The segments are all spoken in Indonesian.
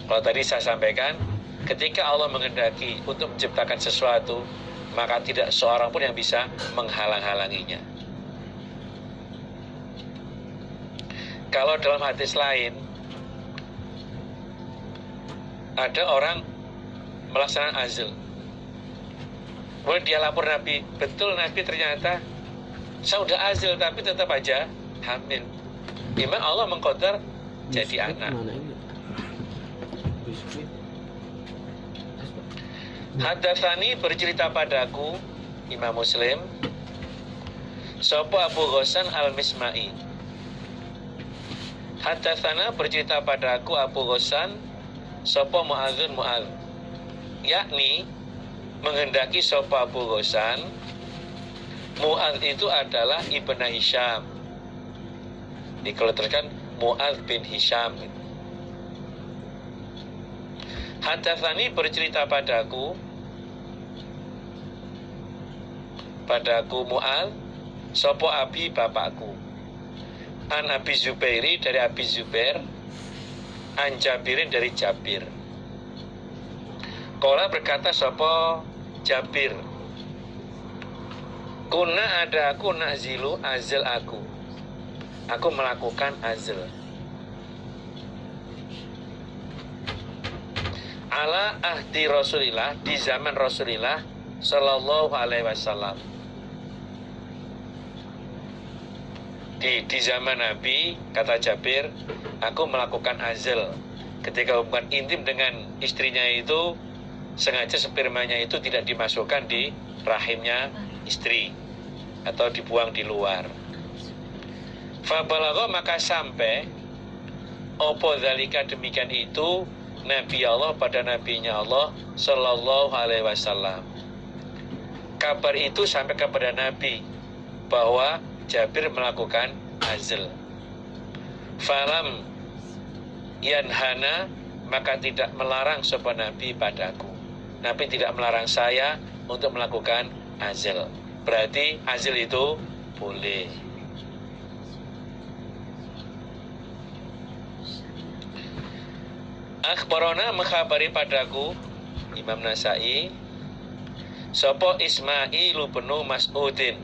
Kalau tadi saya sampaikan, ketika Allah menghendaki untuk menciptakan sesuatu, maka tidak seorang pun yang bisa menghalang-halanginya. Kalau dalam hadis lain, ada orang melaksanakan azl, boleh dia lapor Nabi, betul Nabi ternyata saya udah azl tapi tetap aja hamil. Memang Allah mengqadar jadi anak. Hadatsani bercerita padaku, Imam Muslim, sapa Abu Ghassan Al-Misma'i. Hadatsana bercerita padaku Abu Ghassan sapa Mu'adzun Mu'adz, yakni menghendaki sapa Abu Ghassan. Mu'adz itu adalah Ibnu Hisham. Dikeluarkan Mu'adz bin Hisham. Hadatsani bercerita padaku Mu'adz sapa abi bapakku. An Abi Zubairi dari Abi Zubair, an Jabirin dari Jabir. Qala berkata sapa Jabir, kuna ada aku nakzilu azl aku melakukan azl ala ahdi Rasulillah, di zaman Rasulillah sallallahu alaihi wasallam. Di zaman Nabi, kata Jabir, aku melakukan azl. Ketika hubungan intim dengan istrinya itu, sengaja spermanya itu tidak dimasukkan di rahimnya istri atau dibuang di luar. Fabalagha, maka sampai opo dzalika, demikian itu Nabi Allah pada nabinya Allah sallallahu alaihi wasallam. Kabar itu sampai kepada Nabi bahwa Jabir melakukan azl. Falam yanhana, maka tidak melarang sapa Nabi padaku. Nabi tidak melarang saya untuk melakukan azl. Berarti azl itu boleh. Akhbarona, mengkhabari padaku, Imam Nasai, sapa Ismail bin Mas'udin.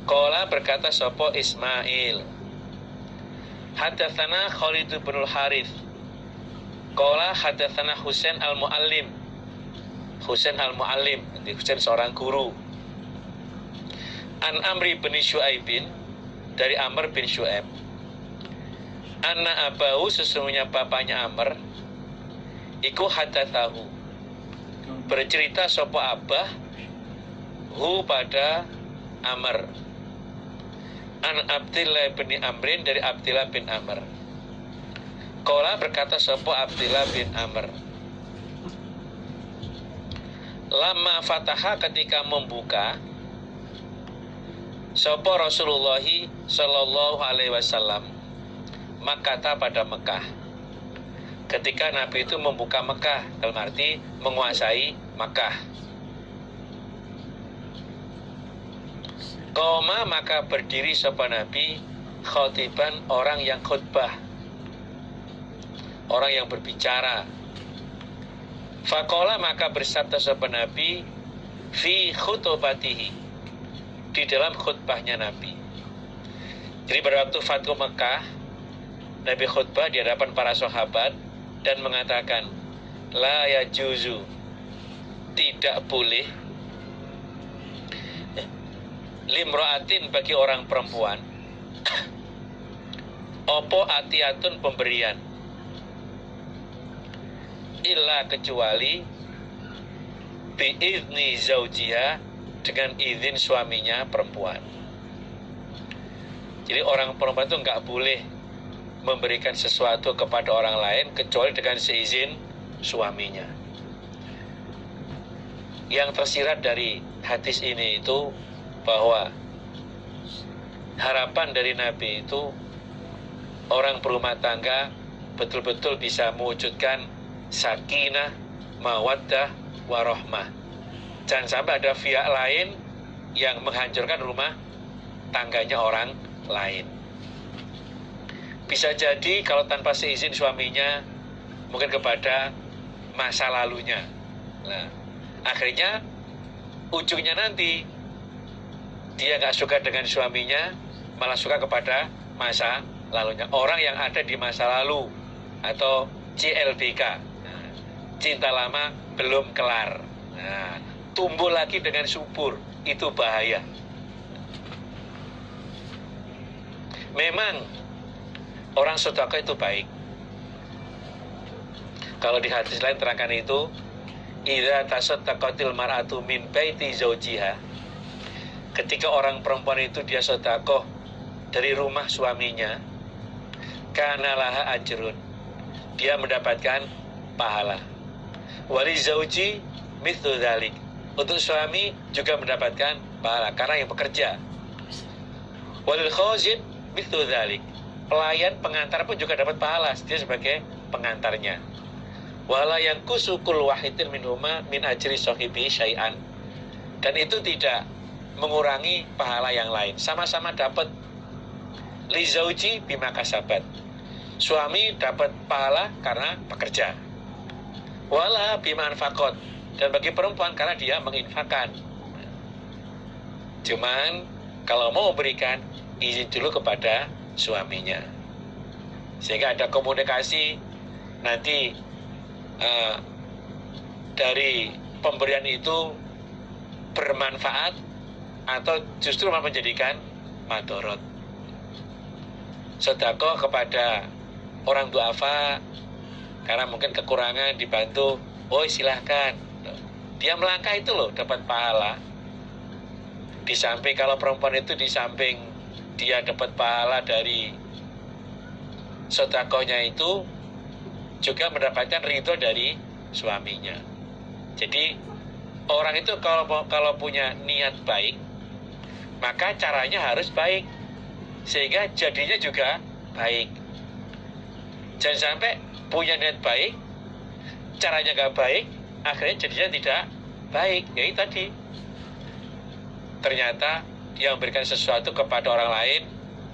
Qala berkata sapa Ismail, hadatsana Khalid bin Harith. Qala hadatsana Husain al-Muallim. Husain al-Muallim, Husain seorang guru. An Amri bin Syuaibin, dari Amr bin Syuaib. Anna abahu, sesungguhnya bapaknya Amr, iku hadatsahu, bercerita sapa abah hu pada Amr. An Abdillah bin Amrin, dari Abdillah bin Amr. Qala berkata sapa Abdillah bin Amr, lama fataha, ketika membuka sapa Rasulullah sallallahu alaihi wasallam Makkah, pada Mekah. Ketika Nabi itu membuka Mekah, dalam arti menguasai Mekah. Qoma, maka berdiri sapa Nabi khotiban, orang yang khutbah, orang yang berbicara. Faqala, maka bersabda sapa Nabi fi khutbatihi, di dalam khutbahnya Nabi. Jadi pada waktu Fathu Mekah, Nabi khutbah di hadapan para sahabat dan mengatakan, la yajuzu, tidak boleh, limra'atin, bagi orang perempuan, opo atiyatun, pemberian, illa, kecuali, biizni zaujiha, dengan izin suaminya perempuan. Jadi orang perempuan itu nggak boleh memberikan sesuatu kepada orang lain kecuali dengan seizin suaminya. Yang tersirat dari hadis ini itu bahwa harapan dari Nabi itu orang berumah tangga betul-betul bisa mewujudkan sakinah, mawaddah, warahmah. Jangan sampai ada pihak lain yang menghancurkan rumah tangganya orang lain. Bisa jadi kalau tanpa seizin suaminya mungkin kepada masa lalunya. Nah, akhirnya ujungnya nanti dia nggak suka dengan suaminya, malah suka kepada masa lalunya. Orang yang ada di masa lalu atau CLBK, nah, cinta lama belum kelar. Nah, tumbuh lagi dengan subur, itu bahaya. Memang orang sedekah itu baik. Kalau di hadis lain terangkan itu, idza tasaddaqatil mar'atu min baiti zaujiha. Ketika orang perempuan itu dia sedekah dari rumah suaminya, kana laha ajrun. Dia mendapatkan pahala. Wali zauji mithlu dzalik. Untuk suami juga mendapatkan pahala karena yang bekerja. Walil khazin mithlu dzalik. Pelayan pengantar pun juga dapat pahala, dia sebagai pengantarnya. Wala yang kusukul wahidin minhuma min ajri sahibi syai'an. Dan itu tidak mengurangi pahala yang lain, sama-sama dapat. Li zauji bima kasabat. Suami dapat pahala karena bekerja. Wala bima anfaqat. Dan bagi perempuan karena dia menginfakkan. Cuman kalau mau memberikan, izin dulu kepada suaminya, sehingga ada komunikasi. Nanti dari pemberian itu bermanfaat atau justru malah menjadikan madorot. Sedekah kepada orang duafa karena mungkin kekurangan dibantu, oh silahkan. Dia melangkah itu loh dapat pahala. Di samping kalau perempuan itu di samping dia dapat pahala dari sedekahnya itu, juga mendapatkan ridho dari suaminya. Jadi orang itu kalau punya niat baik, maka caranya harus baik, sehingga jadinya juga baik. Jangan sampai punya niat baik, caranya gak baik, akhirnya jadinya tidak baik. Ya itu tadi, ternyata dia memberikan sesuatu kepada orang lain,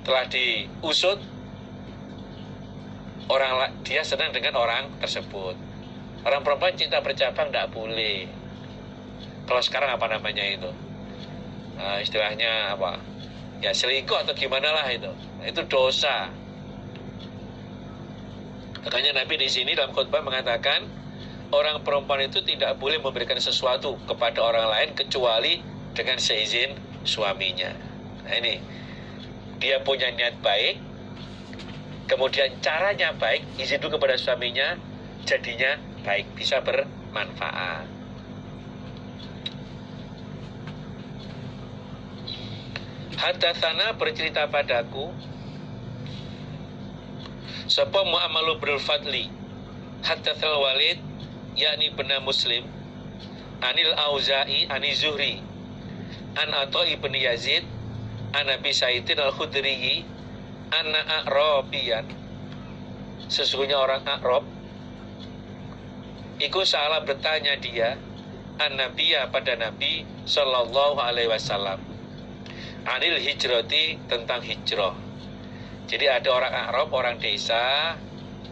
telah diusut, dia senang dengan orang tersebut. Orang perempuan cinta bercabang tidak boleh. Kalau sekarang apa namanya itu? Istilahnya apa? Ya selingkuh atau gimana lah itu. Itu dosa. Makanya Nabi di sini dalam khutbah mengatakan, orang perempuan itu tidak boleh memberikan sesuatu kepada orang lain kecuali dengan seizin suaminya. Nah ini, dia punya niat baik, kemudian caranya baik, izin dulu kepada suaminya, jadinya baik, bisa bermanfaat. Hadatsana bercerita padaku sapa Mu'amalu bin Fadli haddatsal Walid yakni bin Muslim anil Auza'i ani Zuhri an Atha ibn Yazid an Abi Sa'idin al-Khudri anna A'rabiyan, sesungguhnya orang A'rab iku salah bertanya dia an Nabiya pada Nabi sallallahu alaihi wasallam anil hijrati, tentang hijrah. Jadi ada orang Arab, orang desa,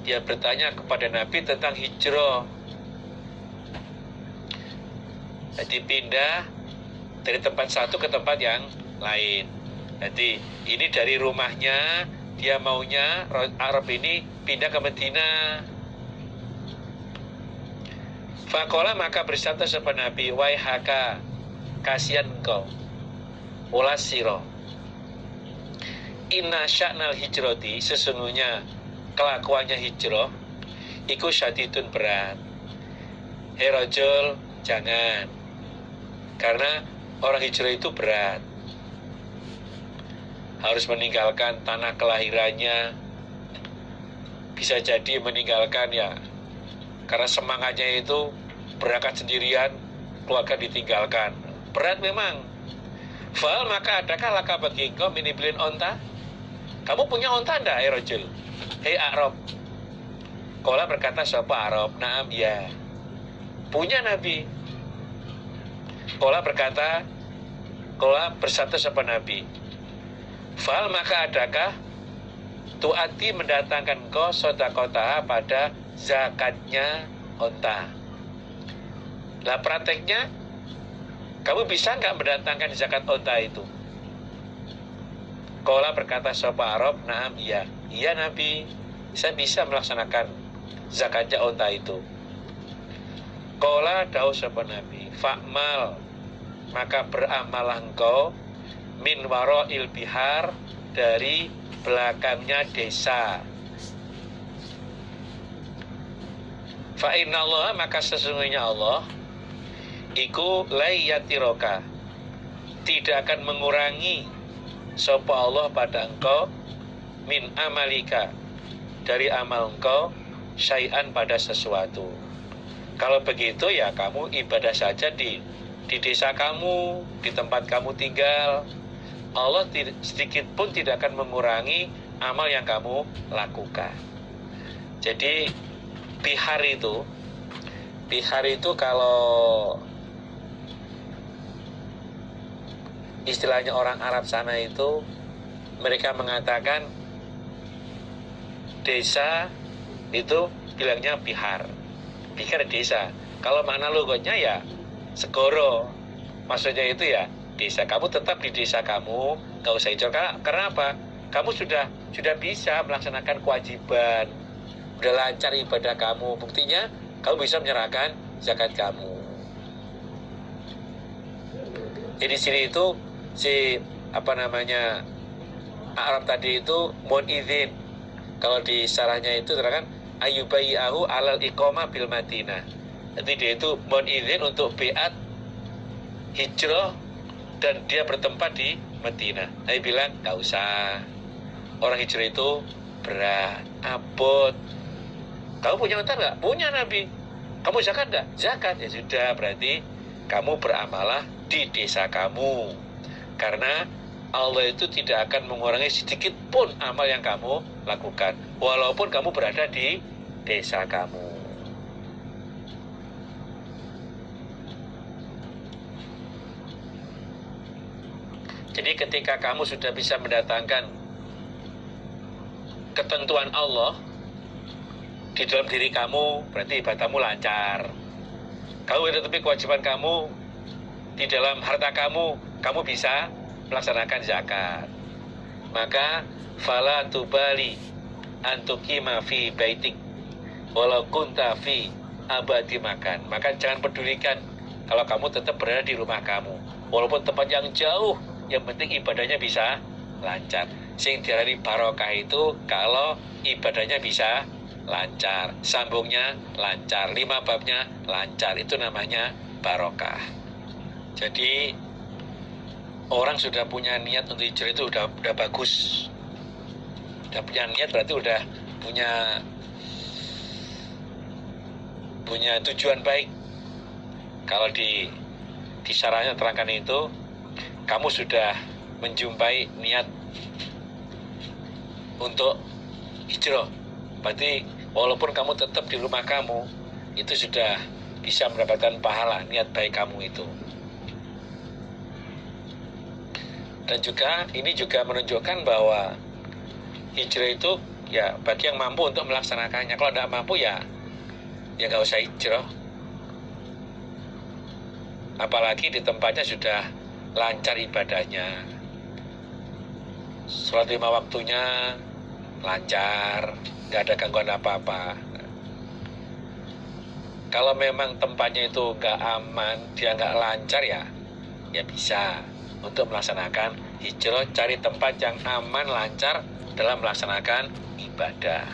dia bertanya kepada Nabi tentang hijrah. Jadi pindah dari tempat satu ke tempat yang lain. Jadi ini dari rumahnya, dia maunya Arab ini pindah ke Medina. Faqala, maka bersabda sapa Nabi, waihaka, kasihan engkau, ulas siro, inna sya'nal hijrati, sesungguhnya kelakuannya hijrah iku syadidun, berat. Hei rajul, jangan, karena orang hijrah itu berat, harus meninggalkan tanah kelahirannya, bisa jadi meninggalkan ya karena semangatnya itu berangkat sendirian, keluarga ditinggalkan, berat memang. Fal, maka adakah laka bagi engkau miniblin onta? Kamu punya onta enggak, rajul? Hei Arab. Qala, berkata siapa Arab, naam, ya, punya Nabi. Qala bersabda siapa Nabi, fal, maka adakah tuati mendatangkan engkau sodakota pada zakatnya onta. Nah prakteknya, kamu bisa nggak mendatangkan zakat onta itu? Qala berkata sapa Arab, naam iya. Iya Nabi, saya bisa melaksanakan zakatnya onta itu. Qala dawuh sapa Nabi, fa'mal, maka beramalah engkau min waro'il bihar, dari belakangnya desa. Fa innallaha, maka sesungguhnya Allah iku layyatiroka, tidak akan mengurangi sapa Allah pada engkau min amalika, dari amal engkau, syai'an pada sesuatu. Kalau begitu ya kamu ibadah saja di desa kamu, di tempat kamu tinggal. Allah sedikit pun tidak akan mengurangi amal yang kamu lakukan. Jadi bihar itu kalau istilahnya orang Arab sana itu, mereka mengatakan desa itu bilangnya bihar. Bihar desa. Kalau makna logonya ya segoro. Maksudnya itu ya desa. Kamu tetap di desa kamu, nggak usah hijau. Karena apa? Kamu sudah bisa melaksanakan kewajiban, udah lancar ibadah kamu. Buktinya kamu bisa menyerahkan zakat kamu. Jadi sini itu Arab tadi itu mohon izin. Kalau di syarahnya itu terangkan ayyubayi'ahu alal iqamah bil Madinah. Jadi dia itu mohon izin untuk biat hijrah dan dia bertempat di Madinah. Nabi bilang nggak usah. Orang hijrah itu berat, abot. Kamu punya unta nggak? Punya Nabi. Kamu zakat nggak? Zakat. Ya sudah, berarti kamu beramalah di desa kamu. Karena Allah itu tidak akan mengurangi sedikit pun amal yang kamu lakukan, walaupun kamu berada di desa kamu. Jadi ketika kamu sudah bisa mendatangkan ketentuan Allah di dalam diri kamu, berarti ibadahmu lancar. Kamu tetapi kewajiban kamu di dalam harta kamu bisa melaksanakan zakat. Maka fala tubali antukima fi baitik walau kunta fi abadi makan. Maka jangan pedulikan kalau kamu tetap berada di rumah kamu, walaupun tempat yang jauh, yang penting ibadahnya bisa lancar. Sing diarani barokah itu kalau ibadahnya bisa lancar, sambungnya lancar, 5 babnya lancar, itu namanya barokah. Jadi orang sudah punya niat untuk hijrah itu udah bagus. Udah punya niat berarti udah punya tujuan baik. Kalau di syarahnya terangkan itu, kamu sudah menjumpai niat untuk hijrah. Berarti walaupun kamu tetap di rumah kamu, itu sudah bisa mendapatkan pahala niat baik kamu itu. Dan juga ini juga menunjukkan bahwa hijrah itu ya bagi yang mampu untuk melaksanakannya. Kalau tidak mampu ya nggak usah hijrah. Apalagi di tempatnya sudah lancar ibadahnya, sholat 5 waktunya lancar, nggak ada gangguan apa-apa. Kalau memang tempatnya itu nggak aman, dia nggak lancar ya bisa untuk melaksanakan hijrah, cari tempat yang aman, lancar dalam melaksanakan ibadah.